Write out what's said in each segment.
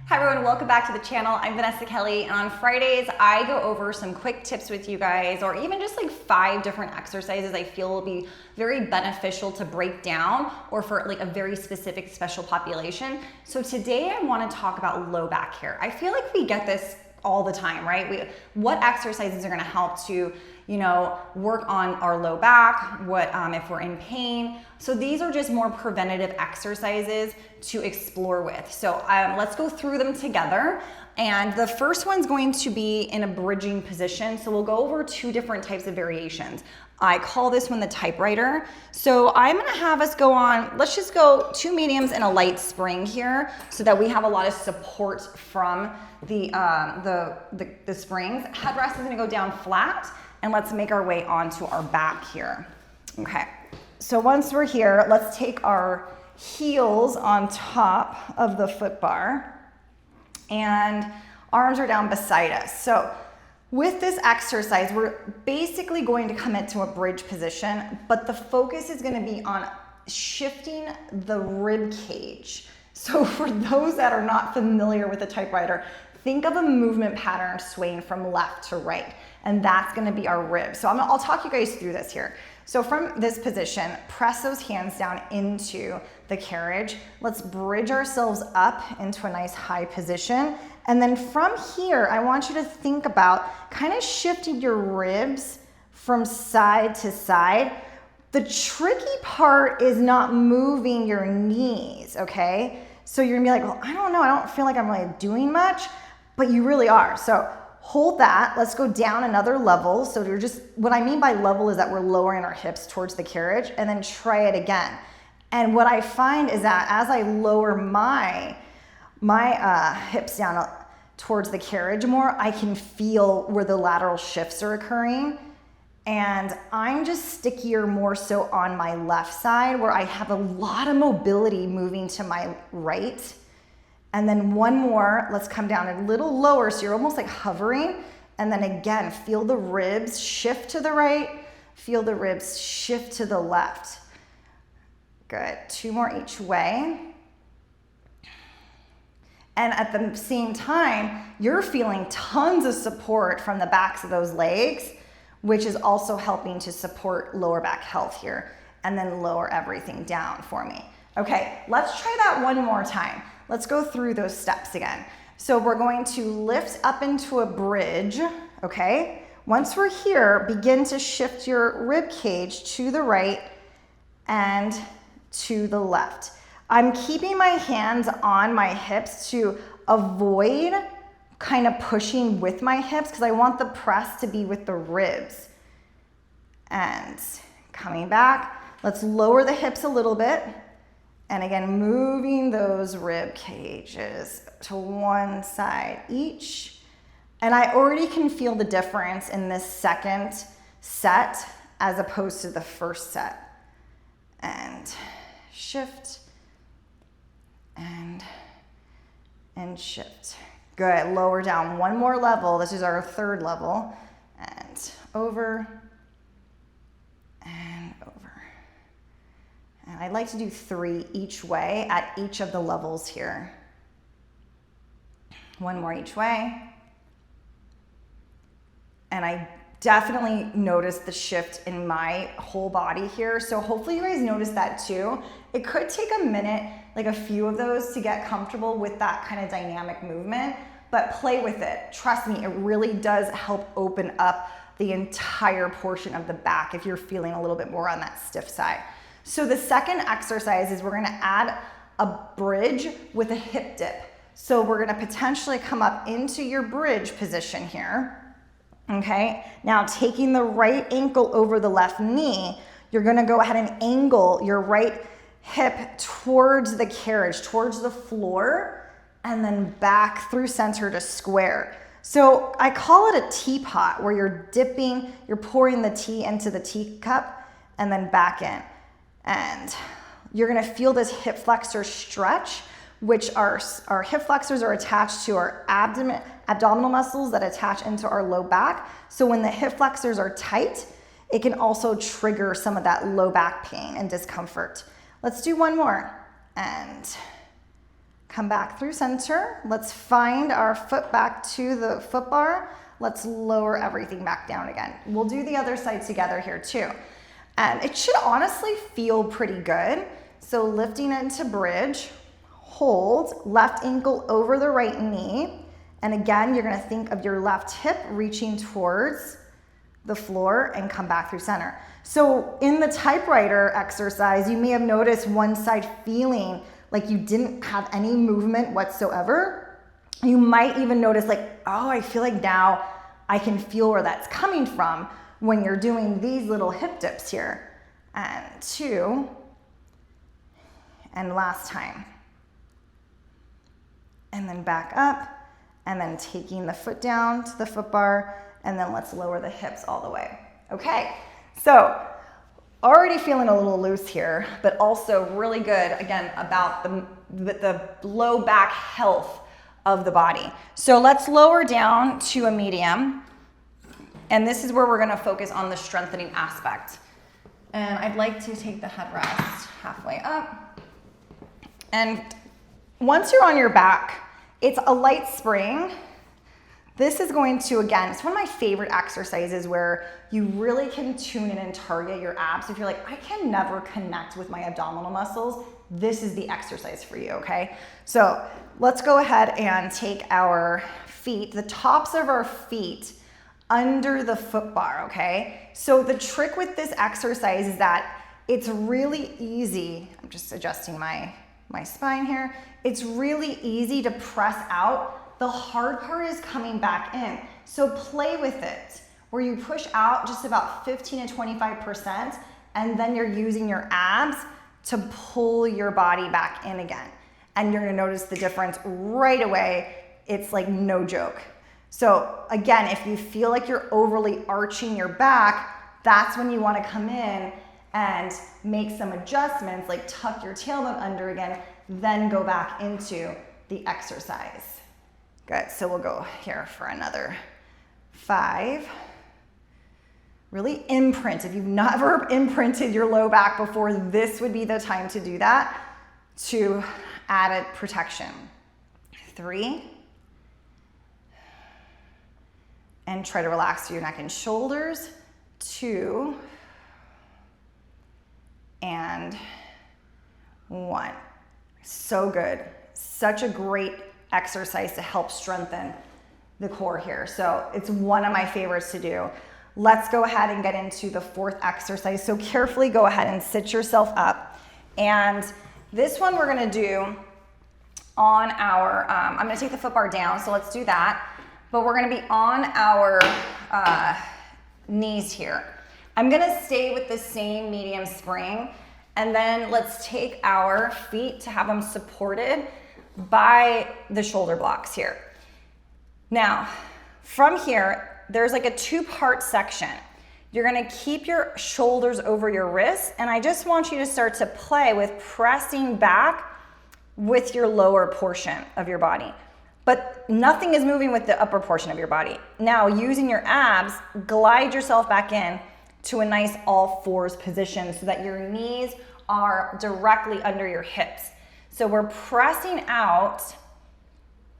Hi everyone, welcome back to the channel. I'm Vanessa Kelly, and on Fridays I go over some quick tips with you guys, or even just like 5 different exercises I feel will be very beneficial to break down or for like a very specific special population. So today I want to talk about low back here. I feel like we get this all the time, right? What exercises are going to help to, work on our low back, what if we're in pain. So these are just more preventative exercises to explore with. So let's go through them together. And the first one's going to be in a bridging position. So we'll go over 2 different types of variations. I call this one the typewriter. So I'm gonna have us go on, let's just go 2 mediums and a light spring here so that we have a lot of support from the springs. Headrest is gonna go down flat, and let's make our way onto our back here. Okay, so once we're here, let's take our heels on top of the foot bar and arms are down beside us. So with this exercise, we're basically going to come into a bridge position, but the focus is gonna be on shifting the rib cage. So for those that are not familiar with the typewriter, think of a movement pattern swaying from left to right, and that's gonna be our ribs. So I'll talk you guys through this here. So from this position, press those hands down into the carriage. Let's bridge ourselves up into a nice high position. And then from here, I want you to think about kind of shifting your ribs from side to side. The tricky part is not moving your knees, okay? So you're gonna be like, well, I don't know, I don't feel like I'm really doing much, but you really are. So hold that, let's go down another level. So you're just, what I mean by level is that we're lowering our hips towards the carriage, and then try it again. And what I find is that as I lower my hips down towards the carriage more, I can feel where the lateral shifts are occurring. And I'm just stickier more so on my left side, where I have a lot of mobility moving to my right. And then one more, let's come down a little lower, so you're almost like hovering. And then again, feel the ribs shift to the right, feel the ribs shift to the left. Good, 2 more each way. And at the same time, you're feeling tons of support from the backs of those legs, which is also helping to support lower back health here. And then lower everything down for me. Okay, let's try that one more time. Let's go through those steps again. So we're going to lift up into a bridge, okay? Once we're here, begin to shift your rib cage to the right and to the left. I'm keeping my hands on my hips to avoid kind of pushing with my hips because I want the press to be with the ribs. And coming back, let's lower the hips a little bit. And again, moving those rib cages to one side each. And I already can feel the difference in this second set as opposed to the first set. And shift and shift. Good, lower down one more level. This is our 3rd level. And over and over. And I'd like to do 3 each way at each of the levels here. 1 more each way. And I definitely noticed the shift in my whole body here. So hopefully you guys noticed that too. It could take a minute, like a few of those, to get comfortable with that kind of dynamic movement, but play with it. Trust me, it really does help open up the entire portion of the back if you're feeling a little bit more on that stiff side. So the second exercise is we're gonna add a bridge with a hip dip. So we're gonna potentially come up into your bridge position here, okay? Now taking the right ankle over the left knee, you're gonna go ahead and angle your right hip towards the carriage, towards the floor, and then back through center to square. So I call it a teapot, where you're dipping, you're pouring the tea into the teacup and then back in. And you're gonna feel this hip flexor stretch, which our hip flexors are attached to our abdominal muscles that attach into our low back. So when the hip flexors are tight, it can also trigger some of that low back pain and discomfort. Let's do one more. And Come back through center. Let's find our foot back to the foot bar. Let's lower everything back down again. We'll do the other side together here too. And it should honestly feel pretty good. So lifting into bridge, hold, left ankle over the right knee. And again, you're gonna think of your left hip reaching towards the floor and come back through center. So in the typewriter exercise, you may have noticed one side feeling like you didn't have any movement whatsoever. You might even notice like, oh, I feel like now I can feel where that's coming from when you're doing these little hip dips here. And 2, and last time. And then back up, and then taking the foot down to the foot bar, and then let's lower the hips all the way. Okay, so already feeling a little loose here, but also really good, again, about the low back health of the body. So let's lower down to a medium, and this is where we're gonna focus on the strengthening aspect. And I'd like to take the headrest halfway up. And once you're on your back, it's a light spring. This is going to, again, it's one of my favorite exercises where you really can tune in and target your abs. If you're like, I can never connect with my abdominal muscles, this is the exercise for you, okay? So let's go ahead and take our feet, the tops of our feet, under the foot bar, okay? So the trick with this exercise is that it's really easy. I'm just adjusting my spine here. It's really easy to press out. The hard part is coming back in. So play with it, where you push out just about 15 to 25%, and then you're using your abs to pull your body back in again. And you're gonna notice the difference right away. It's like no joke. So again, if you feel like you're overly arching your back, that's when you wanna come in and make some adjustments, like tuck your tailbone under again, then go back into the exercise. Good, so we'll go here for another 5. Really imprint. If you've never imprinted your low back before, this would be the time to do that to added protection. 3. And try to relax your neck and shoulders. 2. And 1. So good. Such a great exercise to help strengthen the core here. So it's one of my favorites to do. Let's go ahead and get into the 4th exercise. So carefully go ahead and sit yourself up. And this one we're gonna do on our, I'm gonna take the foot bar down, so let's do that. But we're gonna be on our knees here. I'm gonna stay with the same medium spring, and then let's take our feet to have them supported by the shoulder blocks here. Now, from here, there's like a 2-part section. You're gonna keep your shoulders over your wrists, and I just want you to start to play with pressing back with your lower portion of your body. But nothing is moving with the upper portion of your body. Now, using your abs, glide yourself back in to a nice all fours position so that your knees are directly under your hips. So we're pressing out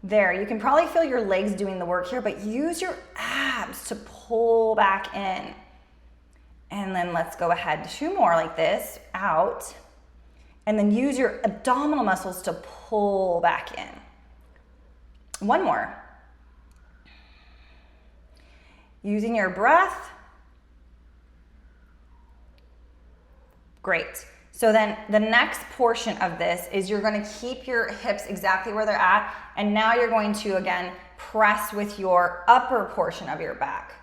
there. You can probably feel your legs doing the work here, but use your abs to pull back in. And then let's go ahead, 2 more like this, out. And then use your abdominal muscles to pull back in. 1 more. Using your breath. Great. So then the next portion of this is you're gonna keep your hips exactly where they're at, and now you're going to, again, press with your upper portion of your back.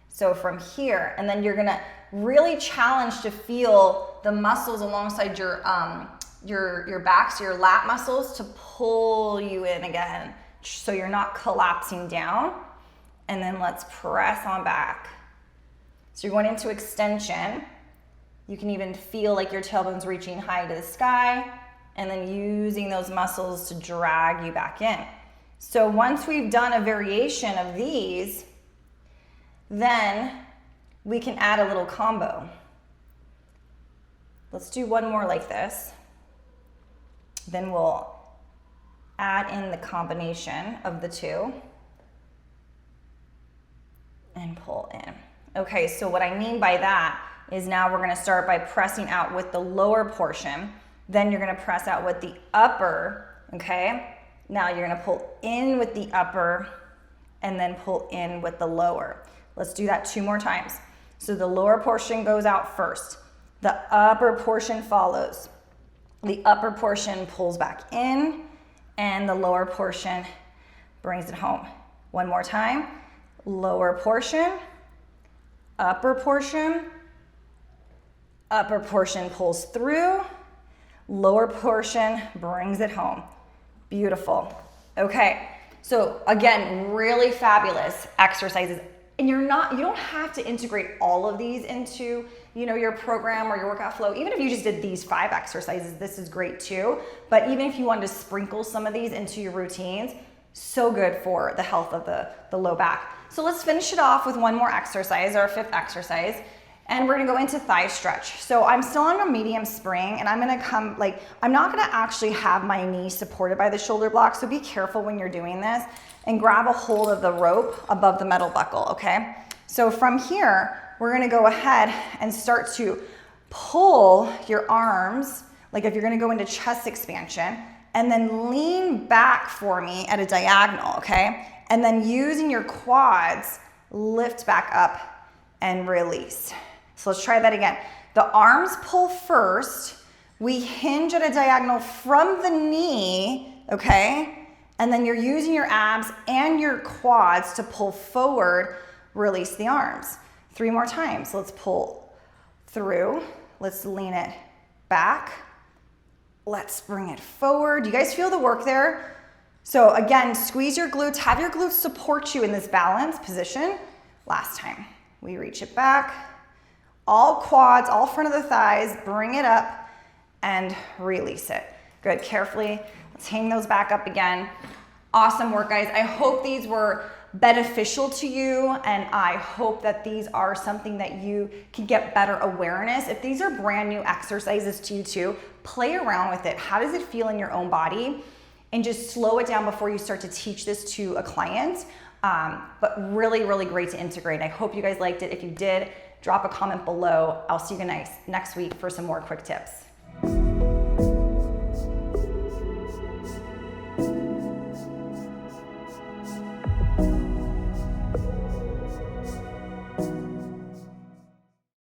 So from here, and then you're gonna really challenge to feel the muscles alongside your back, so your lat muscles, to pull you in again, so you're not collapsing down. And then let's press on back. So you're going into extension. You can even feel like your tailbone's reaching high to the sky, and then using those muscles to drag you back in. So once we've done a variation of these, then we can add a little combo. Let's do 1 more like this. Then we'll add in the combination of the two and pull in. Okay, so what I mean by that is now we're gonna start by pressing out with the lower portion, then you're gonna press out with the upper, okay? Now you're gonna pull in with the upper and then pull in with the lower. Let's do that 2 more times. So the lower portion goes out first. The upper portion follows. The upper portion pulls back in and the lower portion brings it home. 1 more time. Lower portion, upper portion pulls through, lower portion brings it home. Beautiful. Okay, so again, really fabulous exercises. And you don't have to integrate all of these into, your program or your workout flow. Even if you just did these 5 exercises, this is great too. But even if you wanted to sprinkle some of these into your routines, so good for the health of the low back. So let's finish it off with 1 more exercise, our 5th exercise. And we're gonna go into thigh stretch. So I'm still on a medium spring and I'm gonna I'm not gonna actually have my knee supported by the shoulder block, so be careful when you're doing this and grab a hold of the rope above the metal buckle, okay? So from here, we're gonna go ahead and start to pull your arms, like if you're gonna go into chest expansion, and then lean back for me at a diagonal, okay? And then using your quads, lift back up and release. So let's try that again. The arms pull first. We hinge at a diagonal from the knee, okay? And then you're using your abs and your quads to pull forward, release the arms. 3 more times. Let's pull through. Let's lean it back. Let's bring it forward. You guys feel the work there? So again, squeeze your glutes, have your glutes support you in this balanced position. Last time, we reach it back, all quads, all front of the thighs, bring it up and release it. Good, carefully, let's hang those back up again. Awesome work, guys. I hope these were beneficial to you and I hope that these are something that you can get better awareness. If these are brand new exercises to you too, play around with it. How does it feel in your own body? And just slow it down before you start to teach this to a client. But really, really great to integrate. I hope you guys liked it. If you did, drop a comment below. I'll see you guys next week for some more quick tips.